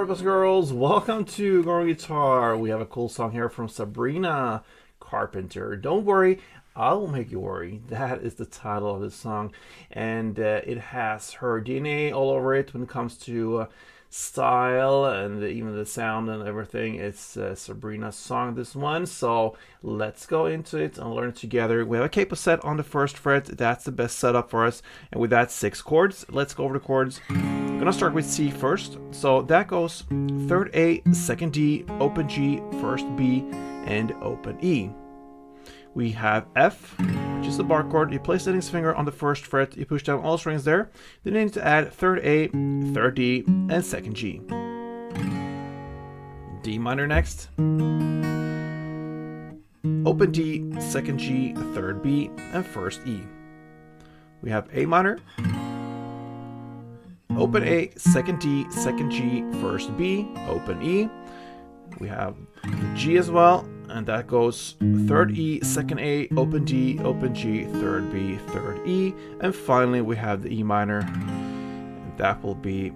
boys and girls, welcome to Growing Guitar. We have a cool song here from Sabrina Carpenter. Don't worry, I won't make you worry. That is the title of the song, and it has her DNA all over it when it comes to style and even the sound and everything. It's Sabrina's song, this one, so let's go into it and learn it together. We have a capo set on the first fret. That's the best setup for us, and with that, 6 chords. Let's go over the chords. I'm gonna start with C first, so that goes 3rd A, 2nd D, open G, 1st B, and open E. We have F, which is the bar chord. You place the index finger on the 1st fret, you push down all strings there. Then you need to add 3rd A, 3rd D, and 2nd G. D minor next. Open D, 2nd G, 3rd B, and 1st E. We have A minor. Open A, 2nd D, 2nd G, 1st B, open E. We have the G as well, and that goes 3rd E, 2nd A, open D, open G, 3rd B, 3rd E, and finally we have the E minor, and that will be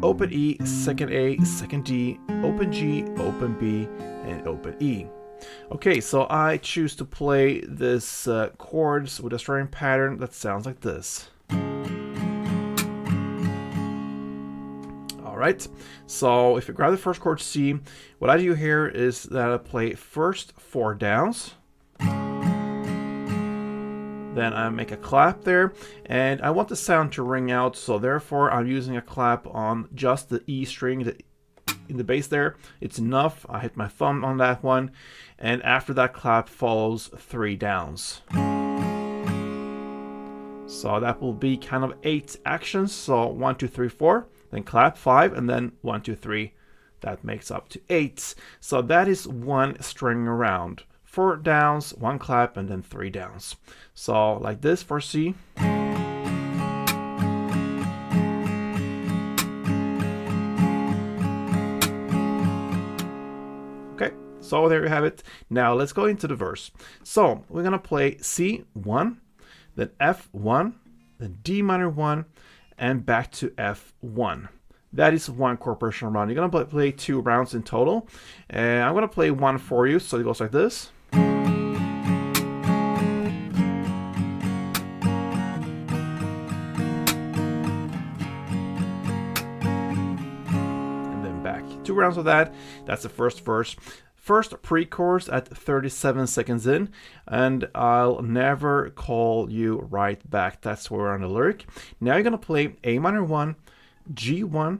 open E, 2nd A, 2nd D, open G, open B, and open E. Okay, so I choose to play this chords with a strumming pattern that sounds like this. Alright, so if you grab the first chord C, what I do here is that I play first 4 downs, then I make a clap there, and I want the sound to ring out, so therefore I'm using a clap on just the E string in the bass there. It's enough. I hit my thumb on that one, and after that clap follows 3 downs. So that will be kind of 8 actions, so 1, 2, 3, 4. Then clap 5, and then 1, 2, 3. That makes up to 8. So that is one string around. 4 downs, 1 clap, and then 3 downs. So like this for C. Okay, so there you have it. Now let's go into the verse. So we're gonna play C1, then F1, then D minor 1, and back to F1. That is 1 chord progression round. You're gonna play 2 rounds in total, and I'm gonna play one for you. So it goes like this, and then back 2 rounds of that. That's the first verse. First pre-chorus at 37 seconds in, and I'll never call you right back. That's where we're on the lyric. Now you're gonna play A minor 1, G1,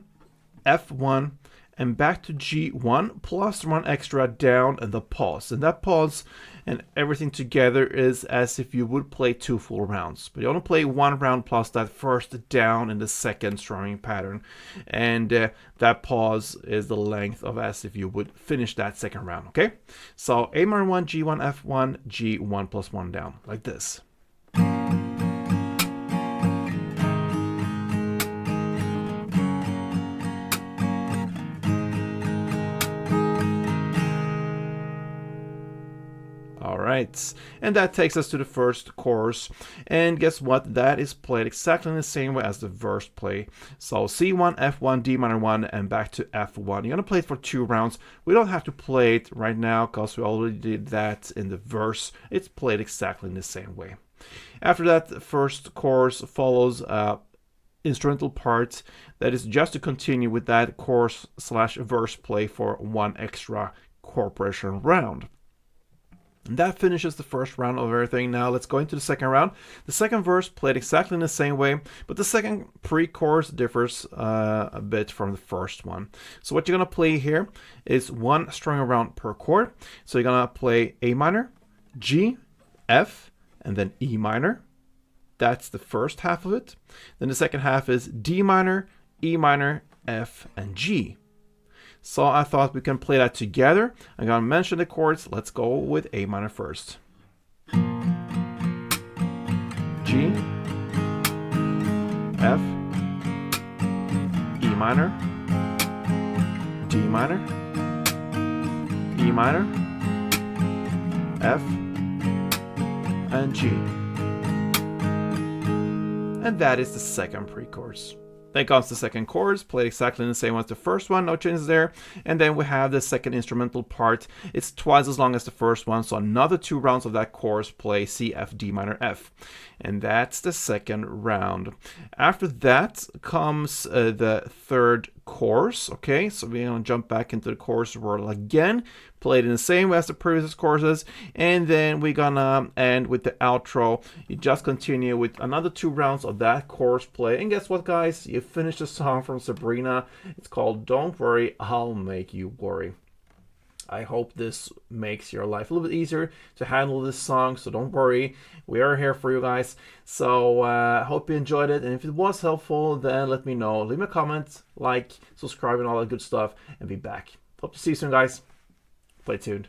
F1, and back to G1 plus 1 extra down and the pause. And that pause and everything together is as if you would play 2 full rounds. But you only play 1 round plus that first down in the second strumming pattern. And that pause is the length of as if you would finish that second round, okay? So A minor 1, G1, F1, G1 plus 1 down, like this. Alright, and that takes us to the first chorus, and guess what? That is played exactly in the same way as the verse play. So C1, F1, D minor 1, and back to F1. You're gonna play it for 2 rounds. We don't have to play it right now because we already did that in the verse. It's played exactly in the same way. After that, the first chorus follows instrumental part that is just to continue with that chorus / verse play for 1 extra chord progression round. And that finishes the first round of everything. Now let's go into the second round. The second verse played exactly in the same way, but the second pre-chorus differs a bit from the first one. So what you're gonna play here is 1 string around per chord. So you're gonna play A minor, G, F, and then E minor. That's the first half of it. Then the second half is D minor, E minor, F, and G. So I thought we can play that together. I'm gonna mention the chords. Let's go with A minor first. G, F, E minor, D minor, E minor, F, and G. And that is the second pre-chorus. Then comes the second chorus, played exactly the same as the first one, no changes there. And then we have the second instrumental part. It's twice as long as the first one, so another 2 rounds of that chorus play C, F, D minor, F. And that's the second round. After that comes the third chorus, okay? So we're going to jump back into the chorus world again, played in the same way as the previous choruses, and then we're gonna end with the outro. You just continue with another 2 rounds of that chorus play, and guess what, guys? You finished the song from Sabrina. It's called Don't Worry, I'll Make You Worry. I hope this makes your life a little bit easier to handle this song, so don't worry, we are here for you guys. So I hope you enjoyed it, and if it was helpful, then let me know. Leave me a comment, like, subscribe, and all that good stuff, and be back. Hope to see you soon, guys. Play tuned.